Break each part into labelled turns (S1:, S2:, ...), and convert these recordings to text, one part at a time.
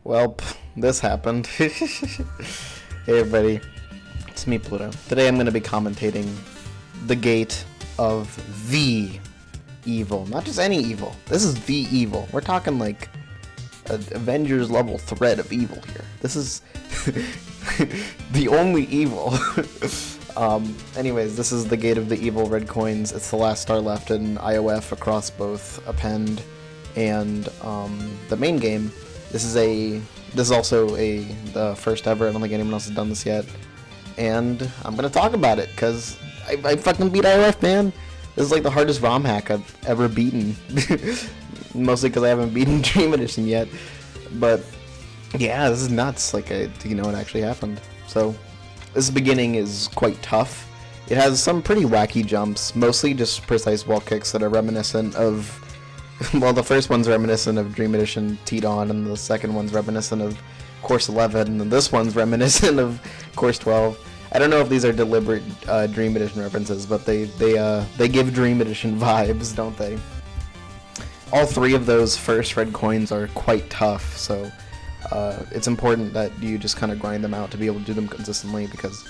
S1: Well, this happened. Hey everybody, it's me, Pluto. Today I'm going to be commentating the gate of the evil. Not just any evil. This is the evil. We're talking like an Avengers level threat of evil here. This is the only evil. Anyways, this is the gate of the evil red coins. It's the last star left in IOF across both append and the main game. This is also the first ever. I don't think anyone else has done this yet, and I'm gonna talk about it because I fucking beat IOF, man. This is like the hardest ROM hack I've ever beaten. Mostly because I haven't beaten Dream Edition yet, but yeah, this is nuts. Like, you know, it actually happened. So this beginning is quite tough. It has some pretty wacky jumps, mostly just precise wall kicks that are reminiscent of. Well, the first one's reminiscent of Dream Edition T-Dawn, and the second one's reminiscent of Course 11, and this one's reminiscent of Course 12. I don't know if these are deliberate Dream Edition references, but they give Dream Edition vibes, don't they? All three of those first red coins are quite tough, so it's important that you just kind of grind them out to be able to do them consistently, because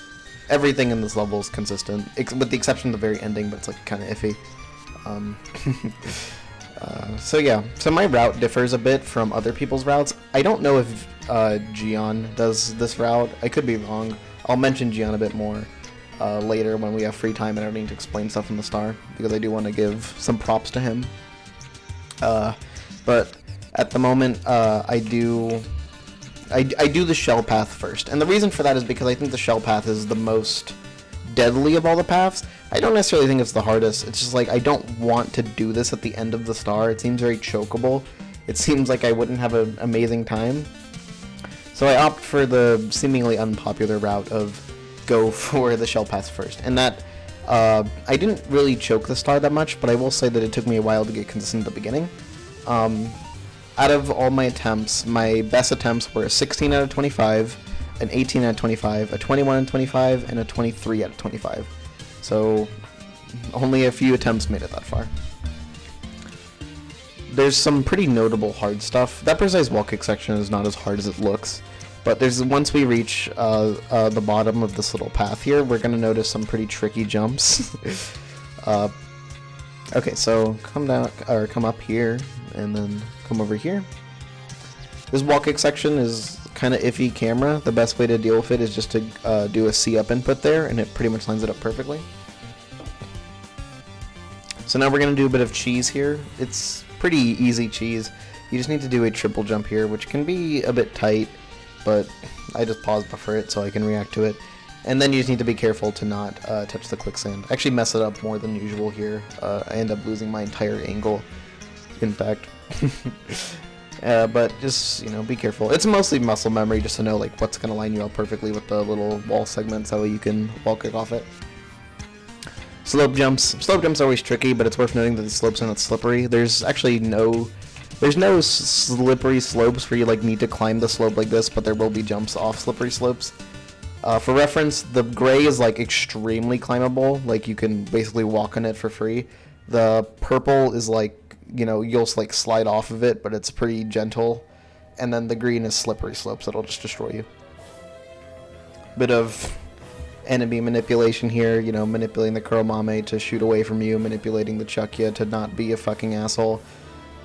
S1: everything in this level is consistent, with the exception of the very ending, but it's like kind of iffy. So yeah, so my route differs a bit from other people's routes. I don't know if Gian does this route. I could be wrong. I'll mention Gian a bit more later when we have free time and I don't need to explain stuff in the star, because I do want to give some props to him. But at the moment, I do the shell path first, and the reason for that is because I think the shell path is the most deadly of all the paths. I don't necessarily think it's the hardest. It's just like I don't want to do this at the end of the star. It seems very chokeable. It seems like I wouldn't have an amazing time. So I opt for the seemingly unpopular route of go for the shell path first. And that I didn't really choke the star that much, but I will say that it took me a while to get consistent at the beginning. Out of all my attempts, my best attempts were a 16 out of 25, an 18 out of 25, a 21 out of 25, and a 23 out of 25. So only a few attempts made it that far. There's some pretty notable hard stuff. That precise wall kick section is not as hard as it looks, but once we reach the bottom of this little path here, we're gonna notice some pretty tricky jumps. Okay, so come down or come up here, and then come over here. This wall kick section is kind of iffy camera. The best way to deal with it is just to do a C up input there, and it pretty much lines it up perfectly. So now we're going to do a bit of cheese here. It's pretty easy cheese. You just need to do a triple jump here, which can be a bit tight, but I just pause before it so I can react to it. And then you just need to be careful to not touch the quicksand. I actually mess it up more than usual here. I end up losing my entire angle, in fact. But just, you know, be careful. It's mostly muscle memory just to know like what's going to line you up perfectly with the little wall segments, that way you can wall kick off it. Slope jumps. Slope jumps are always tricky, but it's worth noting that the slopes are not slippery. There's actually no slippery slopes where you like need to climb the slope like this, but there will be jumps off slippery slopes. For reference, the gray is like extremely climbable, like you can basically walk on it for free. The purple is like, you know, you'll like slide off of it, but it's pretty gentle. And then the green is slippery slopes that'll just destroy you. Bit of enemy manipulation here, you know, manipulating the Kuromame to shoot away from you, manipulating the Chukya to not be a fucking asshole.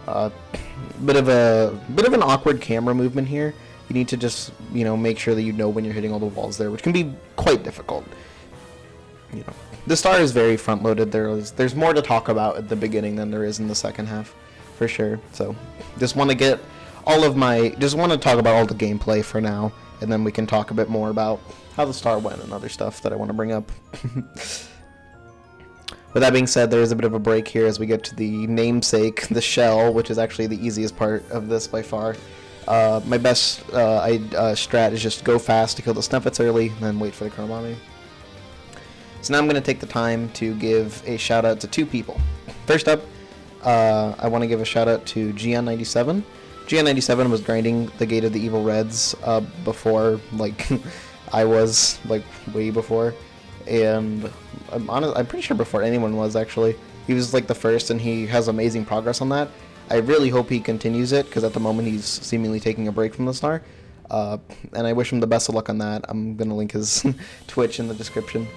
S1: Bit of an awkward camera movement here. You need to just, you know, make sure that you know when you're hitting all the walls there, which can be quite difficult. You know, the star is very front-loaded. There's more to talk about at the beginning than there is in the second half, for sure. So, just want to talk about all the gameplay for now, and then we can talk a bit more about how the star went and other stuff that I want to bring up. With that being said, there is a bit of a break here as we get to the namesake, the shell, which is actually the easiest part of this by far. My best strat is just go fast to kill the Snuffets early, and then wait for the Kuromame. So now I'm going to take the time to give a shout out to two people. First up, I want to give a shout out to Gian97. Gian97 was grinding the Gate of the Evil Reds before, like, I was, like, way before. And I'm pretty sure before anyone was, actually. He was, like, the first, and he has amazing progress on that. I really hope he continues it, because at the moment he's seemingly taking a break from the star. And I wish him the best of luck on that. I'm going to link his Twitch in the description.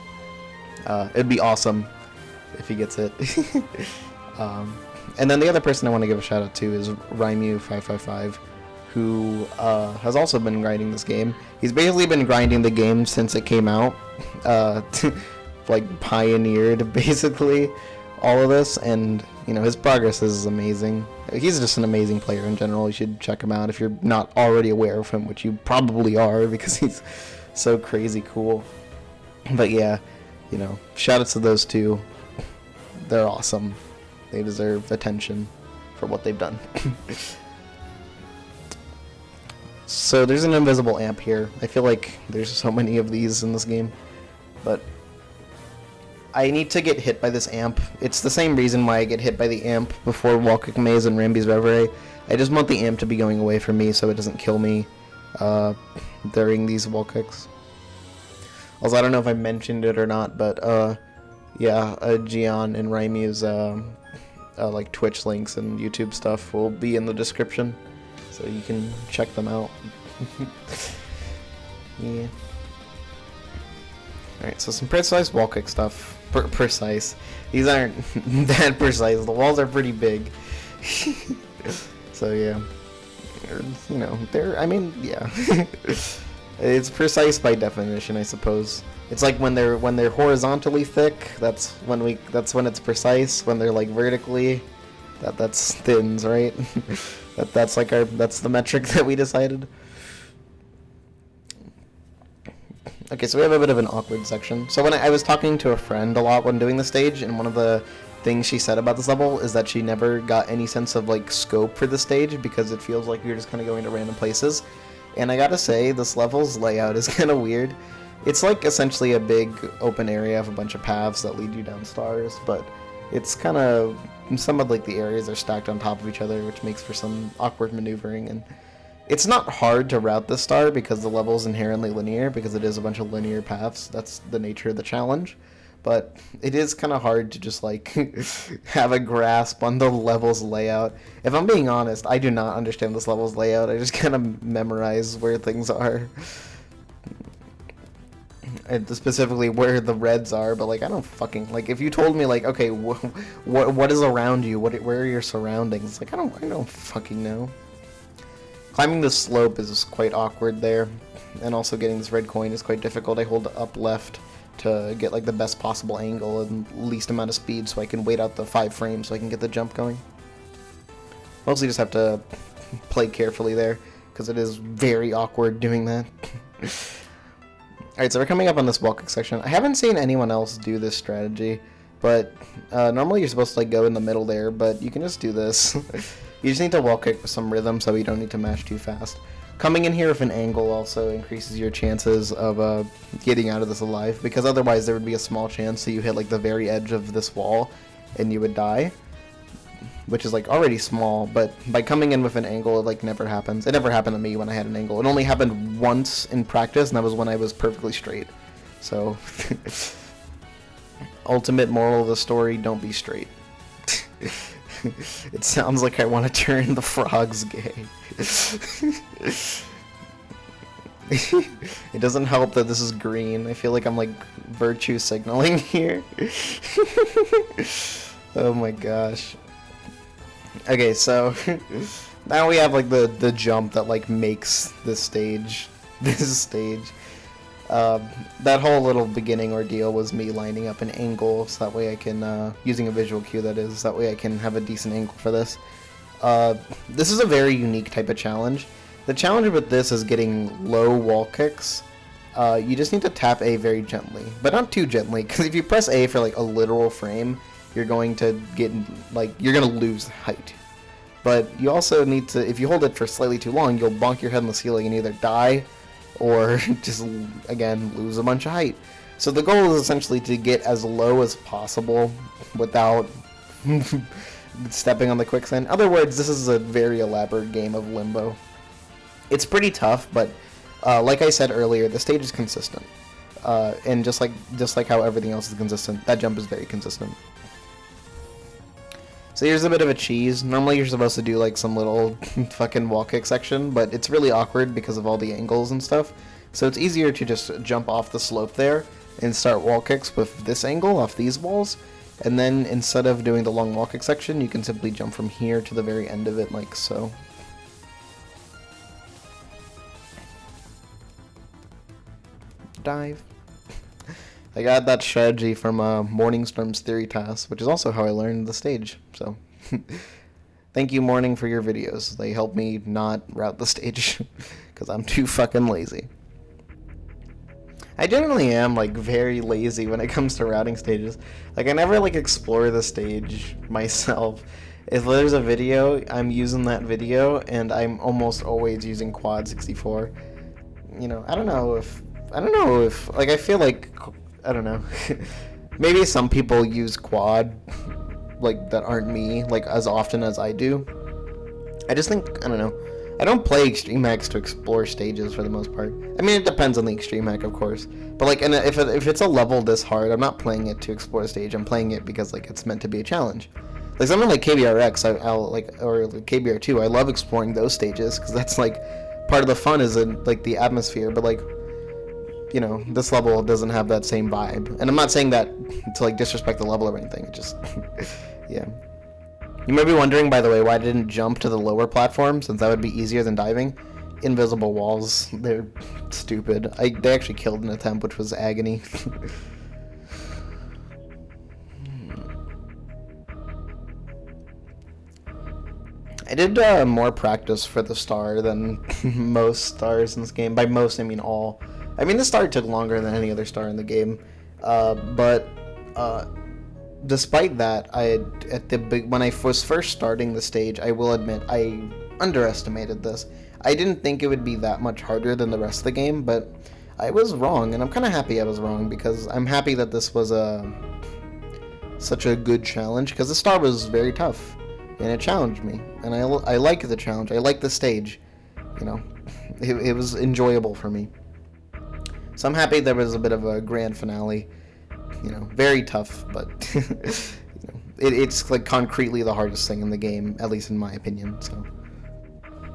S1: It'd be awesome if he gets it. And then the other person I want to give a shout out to is Raimu555, who has also been grinding this game. He's basically been grinding the game since it came out. Like, pioneered, basically, all of this, and, you know, his progress is amazing. He's just an amazing player in general. You should check him out if you're not already aware of him, which you probably are, because he's so crazy cool. But yeah, you know, shout outs to those two. They're awesome. They deserve attention for what they've done. So there's an invisible amp here. I feel like there's so many of these in this game, but I need to get hit by this amp. It's the same reason why I get hit by the amp before Wall Kick Maze and Ramby's Reverie. I just want the amp to be going away from me so it doesn't kill me during these wall kicks. Also, I don't know if I mentioned it or not, but yeah, Gian and Raimu's like Twitch links and YouTube stuff will be in the description, so you can check them out. Yeah. Alright, so some precise wall kick stuff. Precise. These aren't that precise. The walls are pretty big. So yeah. You know, I mean, yeah. It's precise by definition, I suppose. It's like when they're horizontally thick, that's when it's precise. When they're like vertically, that's thins, right? that's the metric that we decided. Okay, so we have a bit of an awkward section. So when I was talking to a friend a lot when doing the stage, and one of the things she said about this level is that she never got any sense of like scope for the stage because it feels like you're just kind of going to random places. And I gotta say, this level's layout is kind of weird. It's like essentially a big open area of a bunch of paths that lead you down stars, but it's kind of, some of like the areas are stacked on top of each other, which makes for some awkward maneuvering. And it's not hard to route this star because the level is inherently linear, because it is a bunch of linear paths. That's the nature of the challenge. But it is kind of hard to just like have a grasp on the level's layout. If I'm being honest, I do not understand this level's layout. I just kind of memorize where things are. And specifically where the reds are, but like I don't fucking, like, if you told me like, okay, what is around you, where are your surroundings, like I don't fucking know. Climbing the slope is quite awkward there, and also getting this red coin is quite difficult. I hold up left to get like the best possible angle and least amount of speed so I can wait out the 5 frames so I can get the jump going. Mostly just have to play carefully there because it is very awkward doing that. Alright, so we're coming up on this wall kick section. I haven't seen anyone else do this strategy, but normally you're supposed to like go in the middle there, but you can just do this. You just need to wall kick with some rhythm so you don't need to mash too fast. Coming in here with an angle also increases your chances of getting out of this alive, because otherwise there would be a small chance that you hit like the very edge of this wall and you would die, which is like already small, but by coming in with an angle it like never happens. It never happened to me when I had an angle. It only happened once in practice, and that was when I was perfectly straight. So ultimate moral of the story, don't be straight. It sounds like I want to turn the frogs gay. It doesn't help that this is green. I feel like I'm like virtue signaling here. Oh my gosh. Okay, so now we have like the jump that like makes this stage. That whole little beginning ordeal was me lining up an angle, so that way I can, using a visual cue that is, that way I can have a decent angle for this. This is a very unique type of challenge. The challenge with this is getting low wall kicks. You just need to tap A very gently, but not too gently, because if you press A for like a literal frame, you're going to get, like, you're going to lose height. But you also need to, if you hold it for slightly too long, you'll bonk your head on the ceiling and either die or just, again, lose a bunch of height. So the goal is essentially to get as low as possible without stepping on the quicksand. In other words, this is a very elaborate game of limbo. It's pretty tough, but like I said earlier, the stage is consistent. And just like how everything else is consistent, that jump is very consistent. So here's a bit of a cheese. Normally you're supposed to do like some little fucking wall kick section, but it's really awkward because of all the angles and stuff. So it's easier to just jump off the slope there and start wall kicks with this angle off these walls. And then instead of doing the long wall kick section, you can simply jump from here to the very end of it like so. Dive. I got that strategy from Morningstorm's theory task, which is also how I learned the stage. So, thank you, Morning, for your videos. They help me not route the stage, because I'm too fucking lazy. I generally am, like, very lazy when it comes to routing stages. Like, I never, like, explore the stage myself. If there's a video, I'm using that video, and I'm almost always using Quad 64. You know, I don't know if, like, I feel like, I don't know. Maybe some people use Quad, like, that aren't me, like, as often as I do. I just think, I don't know. I don't play Extreme Hacks to explore stages for the most part. I mean, it depends on the Extreme Hack, of course. But, like, if it's a level this hard, I'm not playing it to explore a stage. I'm playing it because, like, it's meant to be a challenge. Like, something like KBRX, or KBR2, I love exploring those stages, because that's, like, part of the fun is, like, the atmosphere. But, like, you know, this level doesn't have that same vibe. And I'm not saying that to, like, disrespect the level or anything. It just, yeah. You might be wondering, by the way, why I didn't jump to the lower platform, since that would be easier than diving. Invisible walls, they're stupid. They actually killed an attempt, which was agony. I did more practice for the star than most stars in this game. By most, I mean all. I mean, the star took longer than any other star in the game, but despite that, when I was first starting the stage, I will admit I underestimated this. I didn't think it would be that much harder than the rest of the game, but I was wrong, and I'm kind of happy I was wrong, because I'm happy that this was such a good challenge, because the star was very tough, and it challenged me, and I like the challenge. I like the stage, you know. It was enjoyable for me. So I'm happy there was a bit of a grand finale. You know, very tough, but you know, it's like concretely the hardest thing in the game, at least in my opinion. So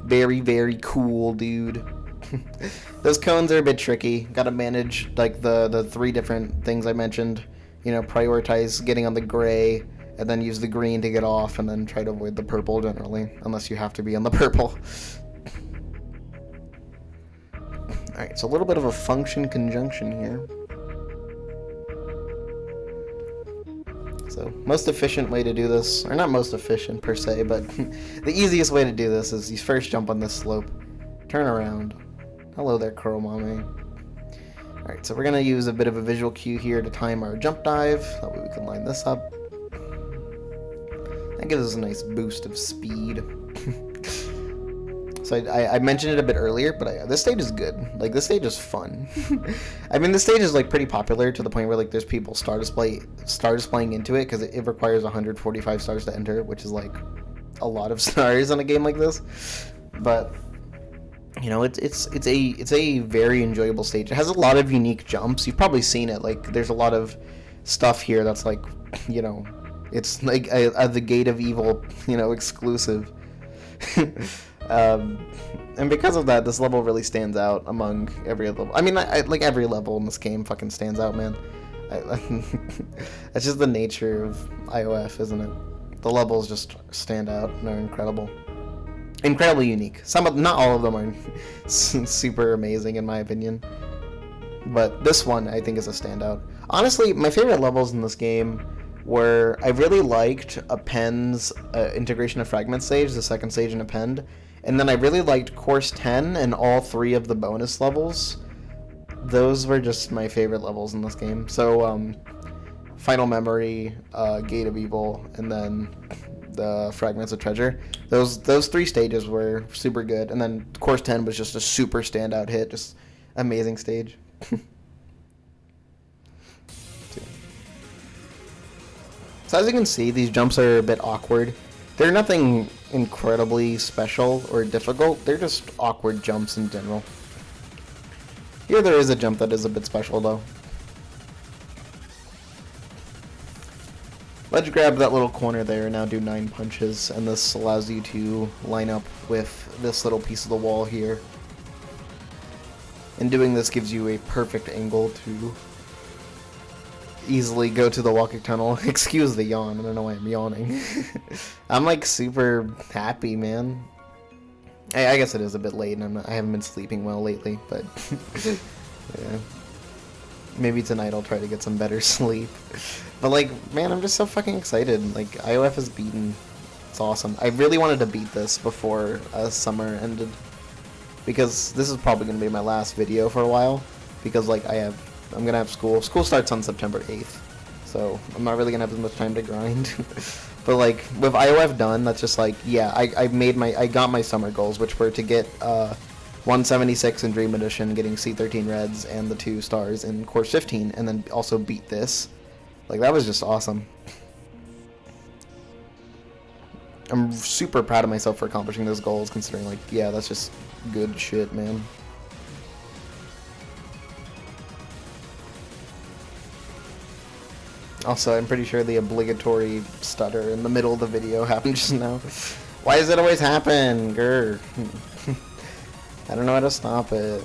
S1: very, very cool, dude. Those cones are a bit tricky. Got to manage like the three different things I mentioned. You know, prioritize getting on the gray, and then use the green to get off, and then try to avoid the purple generally, unless you have to be on the purple. Alright, so a little bit of a function conjunction here. So, most efficient way to do this, or not most efficient per se, but the easiest way to do this is you first jump on this slope, turn around. Hello there, Curl Mommy. Alright, so we're going to use a bit of a visual cue here to time our jump dive. That way we can line this up. That gives us a nice boost of speed. So I mentioned it a bit earlier, but this stage is good. Like, this stage is fun. I mean, this stage is, like, pretty popular to the point where, like, there's people star displaying into it, because it requires 145 stars to enter, which is, like, a lot of stars on a game like this. But, you know, it's a very enjoyable stage. It has a lot of unique jumps. You've probably seen it. Like, there's a lot of stuff here that's, like, you know, it's, like, the Gate of Evil, you know, exclusive. And because of that, this level really stands out among every other level. I mean, like, every level in this game fucking stands out, man. That's just the nature of IOF, isn't it? The levels just stand out and are incredible. Incredibly unique. Not all of them are super amazing, in my opinion. But this one, I think, is a standout. Honestly, my favorite levels in this game were, I really liked Append's integration of Fragments stage, the second stage in Append. And then I really liked Course 10 and all three of the bonus levels. Those were just my favorite levels in this game. So, Final Memory, Gate of Evil, and then the Fragments of Treasure. Those three stages were super good. And then Course 10 was just a super standout hit. Just amazing stage. So as you can see, these jumps are a bit awkward. They're nothing incredibly special or difficult. They're just awkward jumps in general. Here there is a jump that is a bit special though. Let's grab that little corner there and now do 9 punches, and this allows you to line up with this little piece of the wall here. And doing this gives you a perfect angle to easily go to the walking tunnel. Excuse the yawn, I don't know why I'm yawning. I'm like super happy, man. I guess it is a bit late and I haven't been sleeping well lately, but yeah. Maybe tonight I'll try to get some better sleep. But like, man, I'm just so fucking excited. Like, IOF is beaten. It's awesome. I really wanted to beat this before summer ended, because this is probably going to be my last video for a while, because like I'm gonna have school. School starts on September 8th, so I'm not really gonna have as much time to grind. But like with IOF done, that's just like, yeah, I got my summer goals, which were to get 176 in Dream Edition, getting C13 Reds and the 2 stars in Course 15, and then also beat this. Like, that was just awesome. I'm super proud of myself for accomplishing those goals, considering like, yeah, that's just good shit, man. Also, I'm pretty sure the obligatory stutter in the middle of the video happened just now. Why does it always happen? Grr. I don't know how to stop it.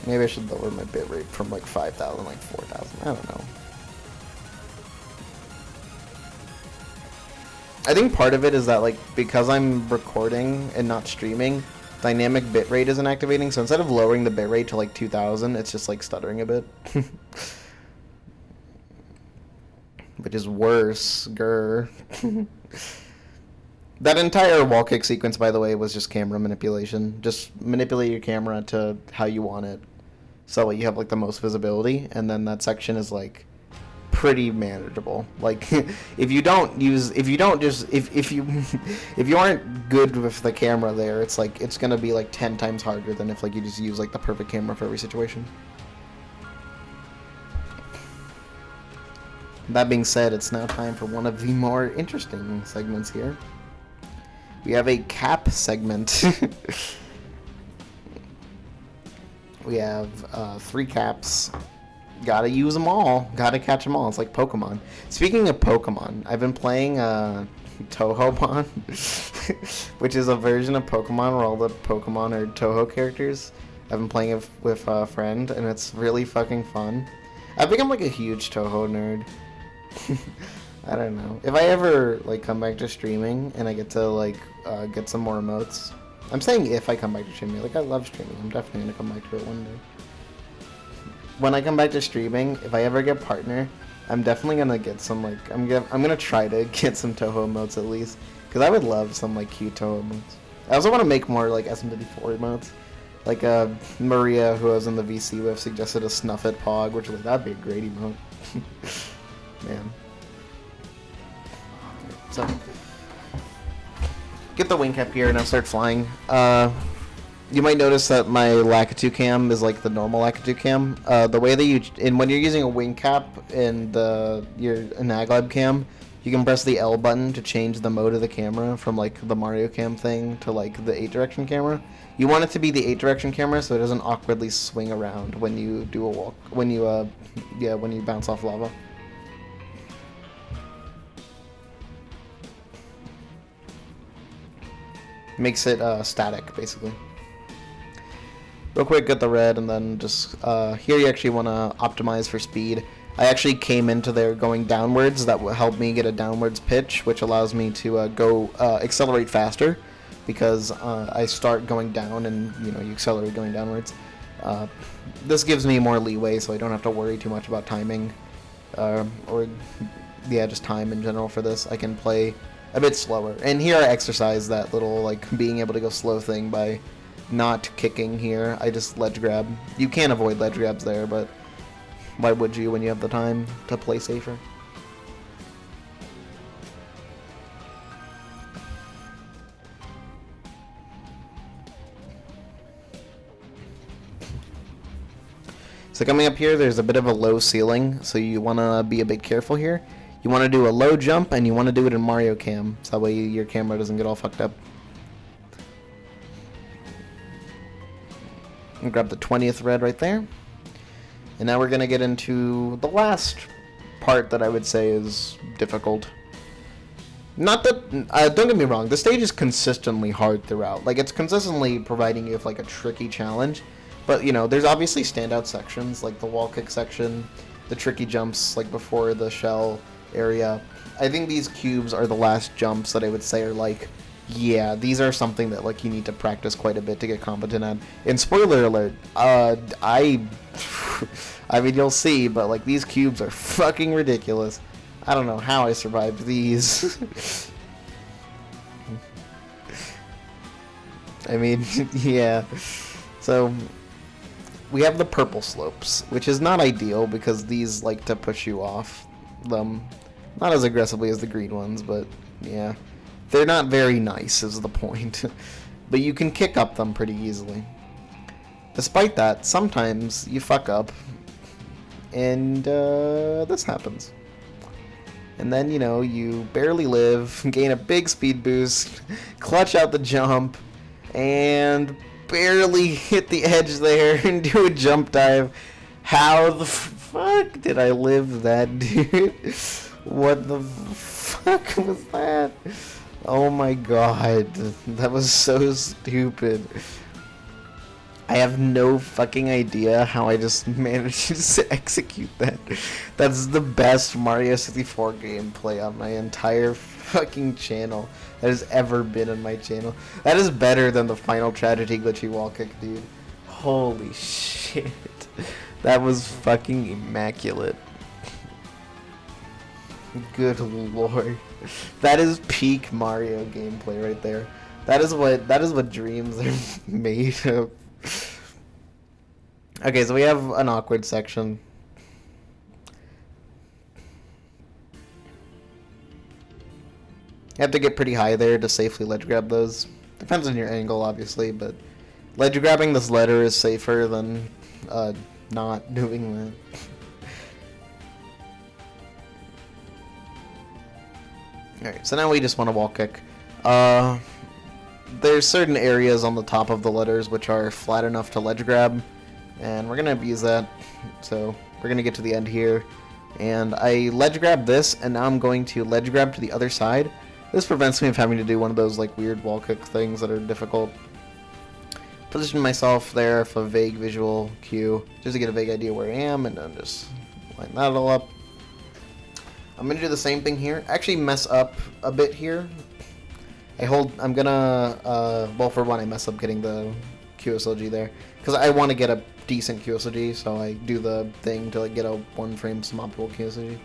S1: Maybe I should lower my bitrate from like 5,000, like 4,000. I don't know. I think part of it is that like, because I'm recording and not streaming, dynamic bitrate isn't activating, so instead of lowering the bitrate to like 2,000, it's just like stuttering a bit. Which is worse, grr. That entire wall kick sequence, by the way, was just camera manipulation. Just manipulate your camera to how you want it, so you have like the most visibility, and then that section is like pretty manageable. Like if you aren't good with the camera there, it's like it's gonna be like 10 times harder than if like you just use like the perfect camera for every situation. That being said, it's now time for one of the more interesting segments here. We have a cap segment. We have 3 caps. Gotta use them all. Gotta catch them all. It's like Pokemon. Speaking of Pokemon, I've been playing Touhoumon, which is a version of Pokemon where all the Pokemon are Touhou characters. I've been playing it with a friend, and it's really fucking fun. I've become like a huge Touhou nerd. I don't know. If I ever like come back to streaming and I get to like get some more emotes. I'm saying if I come back to streaming. Like, I love streaming. I'm definitely gonna come back to it one day. When I come back to streaming, if I ever get partner, I'm definitely gonna get some like I'm gonna try to get some Touhou emotes at least, because I would love some like cute Touhou emotes. I also want to make more like SM54 emotes. Like Maria, who I was in the VC with, suggested a Snuff It Pog, which like that'd be a great emote. Man. So get the wing cap here and I'll start flying. You might notice that my Lakitu cam is like the normal Lakitu cam. The way that when you're using a wing cap in your Aglab cam, you can press the L button to change the mode of the camera from like the Mario cam thing to like the 8-direction camera. You want it to be the 8-direction camera so it doesn't awkwardly swing around when you do a walk, when you bounce off lava. Makes it static, basically. Real quick, get the red, and then just here you actually want to optimize for speed. I actually came into there going downwards. That will help me get a downwards pitch, which allows me to accelerate faster, because I start going down and you accelerate going downwards. This gives me more leeway, so I don't have to worry too much about timing, or just time in general for this. I can play a bit slower. And here I exercise that little like being able to go slow thing by not kicking here. I just ledge grab. You can't avoid ledge grabs there, but why would you when you have the time to play safer? So coming up here, there's a bit of a low ceiling, so you want to be a bit careful here. You want to do a low jump, and you want to do it in Mario Cam, so that way your camera doesn't get all fucked up. And grab the 20th red right there. And now we're going to get into the last part that I would say is difficult. Not that, don't get me wrong, the stage is consistently hard throughout. Like, it's consistently providing you with, like, a tricky challenge. But, you know, there's obviously standout sections, like the wall kick section, the tricky jumps, like, before the shell area. I think these cubes are the last jumps that I would say are, like, yeah, these are something that, like, you need to practice quite a bit to get competent at. And spoiler alert, I mean, you'll see, but, like, these cubes are fucking ridiculous. I don't know how I survived these. I mean, yeah. So, we have the purple slopes, which is not ideal because these like to push you off them. Not as aggressively as the green ones, but yeah. They're not very nice is the point. But you can kick up them pretty easily. Despite that, sometimes you fuck up and this happens. And then, you know, you barely live, gain a big speed boost, clutch out the jump, and barely hit the edge there and do a jump dive. How the fuck did I live that, dude? What the fuck was that? Oh my god, that was so stupid. I have no fucking idea how I just managed to execute that. That's the best Mario 64 gameplay on my entire fucking channel that has ever been on my channel. That is better than the Final Tragedy glitchy wall kick, dude. Holy shit. That was fucking immaculate. Good lord. That is peak Mario gameplay right there. That is what dreams are made of. Okay, so we have an awkward section. You have to get pretty high there to safely ledge grab those. Depends on your angle, obviously, but ledge grabbing this letter is safer than not doing that. Alright, so now we just want to wall kick. There's certain areas on the top of the letters which are flat enough to ledge grab, and we're going to abuse that. So we're going to get to the end here, and I ledge grab this, and now I'm going to ledge grab to the other side. This prevents me of having to do one of those like weird wall kick things that are difficult. Position myself there for a vague visual cue, just to get a vague idea where I am, and then just line that all up. I'm going to do the same thing here. Actually mess up a bit here. I'm gonna, well, for one, I mess up getting the QSLG there, because I want to get a decent QSLG, so I do the thing to, like, get a one-frame suboptimal QSLG.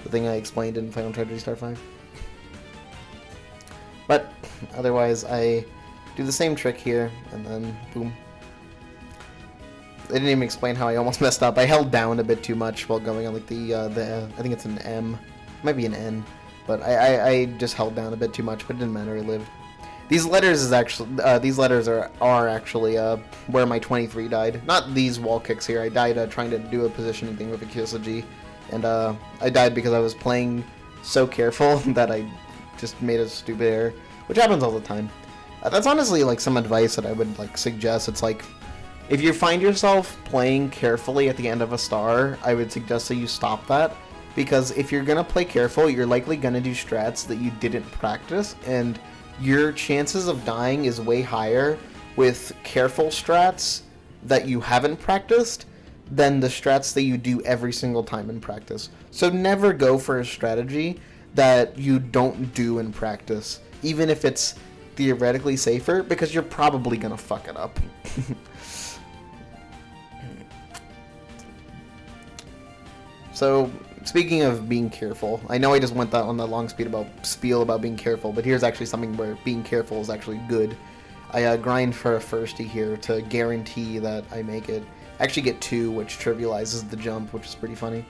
S1: The thing I explained in Final Tragedy Star 5. But, otherwise, I do the same trick here, and then, boom. I didn't even explain how I almost messed up. I held down a bit too much while going on, like, I think it's an M. It might be an N. But I just held down a bit too much, but it didn't matter, I lived. These letters is actually, these letters are actually, where my 23 died. Not these wall kicks here, I died, trying to do a positioning thing with a QSLG. And, I died because I was playing so careful that I just made a stupid error. Which happens all the time. That's honestly, like, some advice that I would, like, suggest. It's like, if you find yourself playing carefully at the end of a star, I would suggest that you stop that. Because if you're going to play careful, you're likely going to do strats that you didn't practice, and your chances of dying is way higher with careful strats that you haven't practiced than the strats that you do every single time in practice. So never go for a strategy that you don't do in practice, even if it's theoretically safer, because you're probably going to fuck it up. So, speaking of being careful, I know I just went on that long spiel about being careful, but here's actually something where being careful is actually good. I grind for a firstie here to guarantee that I make it. I actually get 2, which trivializes the jump, which is pretty funny.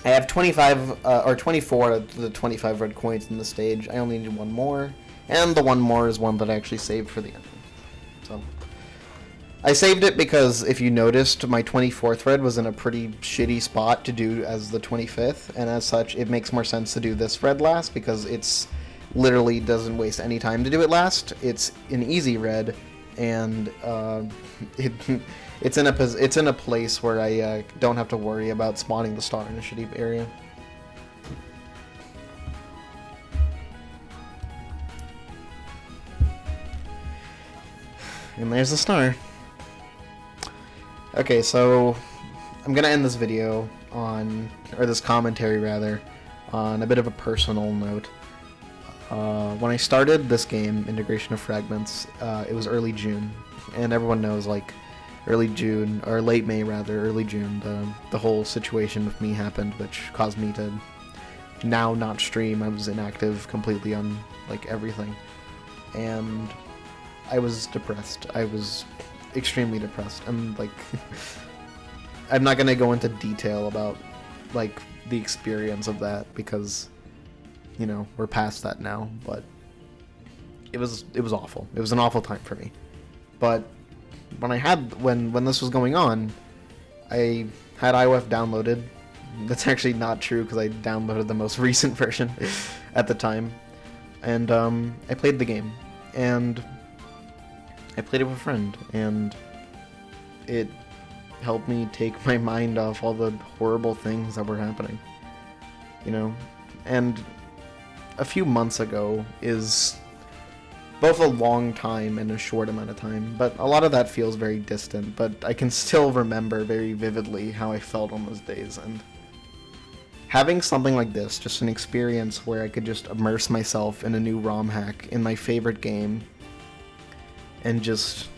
S1: I have 25, or 24 of the 25 red coins in the stage. I only need 1 more, and the 1 more is one that I actually saved for the end. So, I saved it because, if you noticed, my 24th red was in a pretty shitty spot to do as the 25th, and as such, it makes more sense to do this red last, because it's literally doesn't waste any time to do it last. It's an easy red, and it's in a place where I don't have to worry about spawning the star in a shitty area. And there's the star. Okay, so I'm gonna end this video on, or this commentary rather, on a bit of a personal note. When I started this game, Integration of Fragments, it was early June, and everyone knows, like, early June, or late May rather, early June, the whole situation with me happened, which caused me to now not stream. I was inactive completely on, like, everything, and I was depressed. I was extremely depressed. I'm like, I'm not gonna go into detail about, like, the experience of that because, you know, we're past that now, but it was awful. It was an awful time for me. But when this was going on, I had IOF downloaded. That's actually not true because I downloaded the most recent version at the time, and I played the game, and I played it with a friend, and it helped me take my mind off all the horrible things that were happening, you know. And a few months ago is both a long time and a short amount of time, but a lot of that feels very distant, but I can still remember very vividly how I felt on those days. And having something like this, just an experience where I could just immerse myself in a new ROM hack in my favorite game and just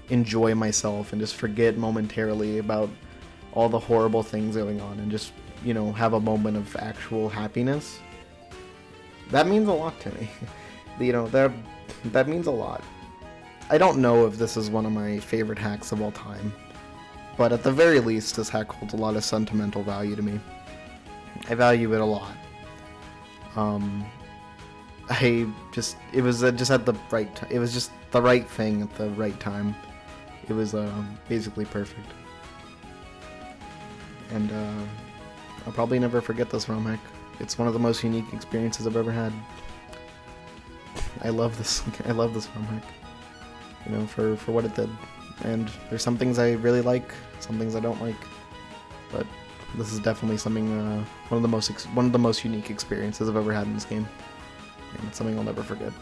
S1: enjoy myself and just forget momentarily about all the horrible things going on and just, you know, have a moment of actual happiness, that means a lot to me. You know, that means a lot. I don't know if this is one of my favorite hacks of all time, but at the very least, this hack holds a lot of sentimental value to me. I value it a lot. It was just at the right time. It was just the right thing at the right time. It was basically perfect. And I'll probably never forget this ROM hack. It's one of the most unique experiences I've ever had. I love this ROM hack. You know, for what it did. And there's some things I really like, some things I don't like, but this is definitely something one of the most unique experiences I've ever had in this game, and it's something I'll never forget.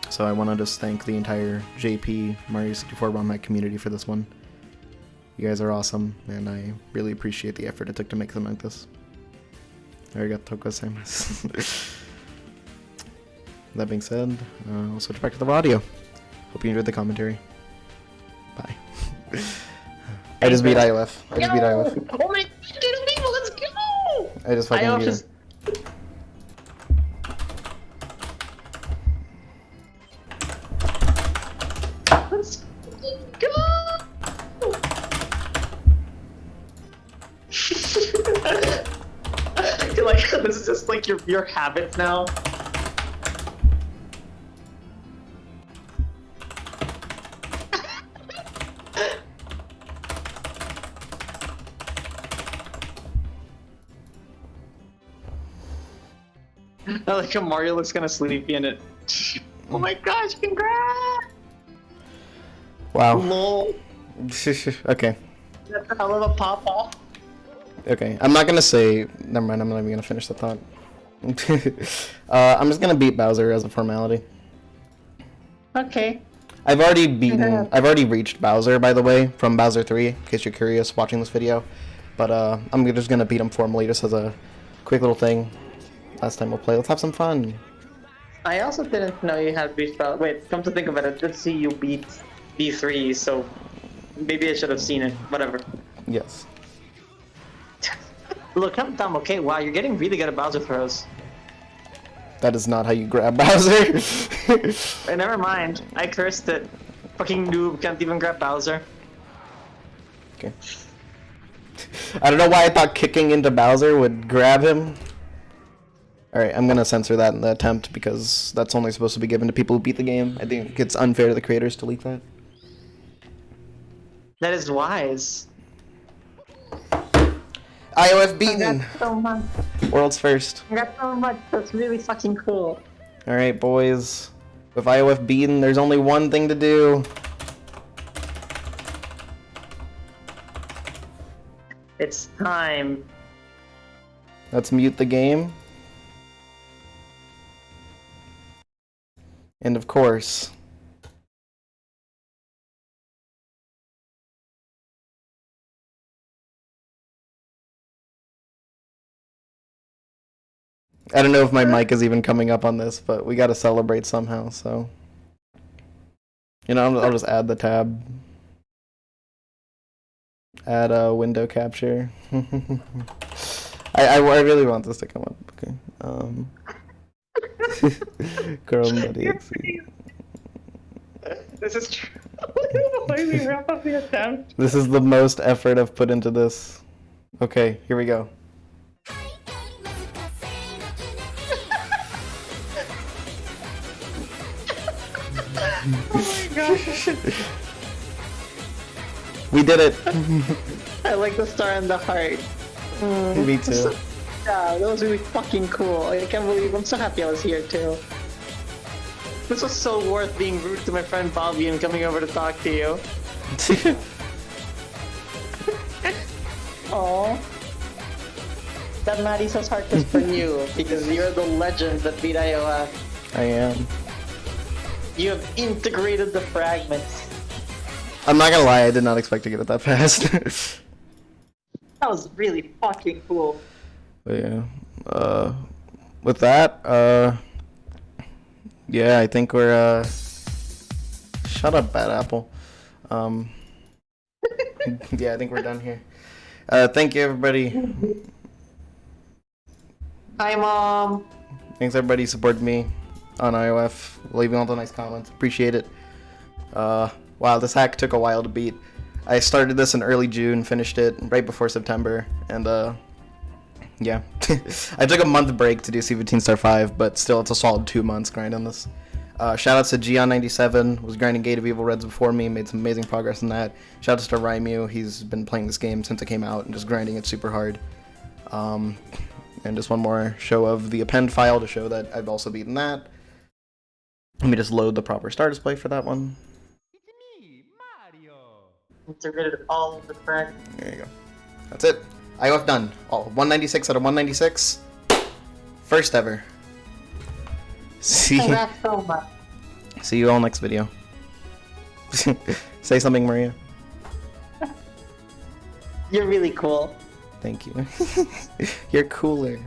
S1: So I want to just thank the entire JP Mario 64 ROM hack community for this one. You guys are awesome, and I really appreciate the effort it took to make something like this. Arigatou gozaimasu. That being said, I'll switch back to the audio. Hope you enjoyed the commentary. Bye. I just beat IOF.
S2: Oh my god, people, let's go!
S1: I just fucking beat him.
S2: Let's go! I feel like this is just like your habits now. I like how Mario looks kind of sleepy in it. Oh my gosh, congrats!
S1: Wow.
S2: Lol.
S1: Okay.
S2: That's a hell of a pop-off.
S1: Okay, I'm not gonna say... Never mind, I'm not even gonna finish the thought. I'm just gonna beat Bowser as a formality.
S2: Okay.
S1: I've already reached Bowser, by the way, from Bowser 3, in case you're curious watching this video. But I'm just gonna beat him formally, just as a quick little thing. Last time we'll play. Let's have some fun.
S2: I also didn't know you had beat Bowser. Wait, come to think of it, I did see you beat B3, so maybe I should have seen it. Whatever.
S1: Yes.
S2: Look, I'm dumb, okay? Wow, you're getting really good at Bowser throws.
S1: That is not how you grab Bowser.
S2: Hey, never mind. I cursed it. Fucking noob can't even grab Bowser.
S1: Okay. I don't know why I thought kicking into Bowser would grab him. Alright, I'm gonna censor that in the attempt because that's only supposed to be given to people who beat the game. I think it's unfair to the creators to leak that.
S2: That is wise.
S1: IOF beaten!
S2: Congrats so much.
S1: World's first.
S2: Congrats so much. That's really fucking cool.
S1: Alright, boys. With IOF beaten, there's only one thing to do.
S2: It's time.
S1: Let's mute the game. And of course, I don't know if my mic is even coming up on this, but we gotta celebrate somehow, so. You know, I'll just add the tab. Add a window capture. I really want this to come up. Okay. Chrome.exe.
S2: This is true. Why we wrap up the attempt?
S1: This is the most effort I've put into this. Okay, here we go.
S2: Oh my gosh.
S1: We did it.
S2: I like the star and the heart.
S1: Me too.
S2: Yeah, that was really fucking cool. I can't believe I'm so happy I was here too. This was so worth being rude to my friend Bobby and coming over to talk to you. Aww. That Marisa's heart is for you because you're the legend that beat iOS.
S1: I am.
S2: You have integrated the fragments.
S1: I'm not gonna lie, I did not expect to get it that fast.
S2: That was really fucking cool.
S1: But yeah. With that, yeah, I think we're, shut up, Bad Apple. Yeah, I think we're done here. Thank you, everybody.
S2: Hi, Mom.
S1: Thanks, everybody who supported me on IOF, leaving all the nice comments. Appreciate it. Wow, this hack took a while to beat. I started this in early June, finished it right before September, and yeah. I took a month break to do C15 Star 5, but still it's a solid 2 months grinding this. Shoutouts to Gion97, was grinding Gate of Evil Reds before me, made some amazing progress in that. Shoutouts to Raimu, he's been playing this game since it came out and just grinding it super hard. And just one more show of the append file to show that I've also beaten that. Let me just load the proper star display for that one.
S2: Integrated all of the fragments.
S1: There you go. That's it. IOF done. Oh, 196 out of 196. First ever. See
S2: Congrats so much.
S1: See you all next video. Say something, Maria.
S2: You're really cool.
S1: Thank you. You're cooler.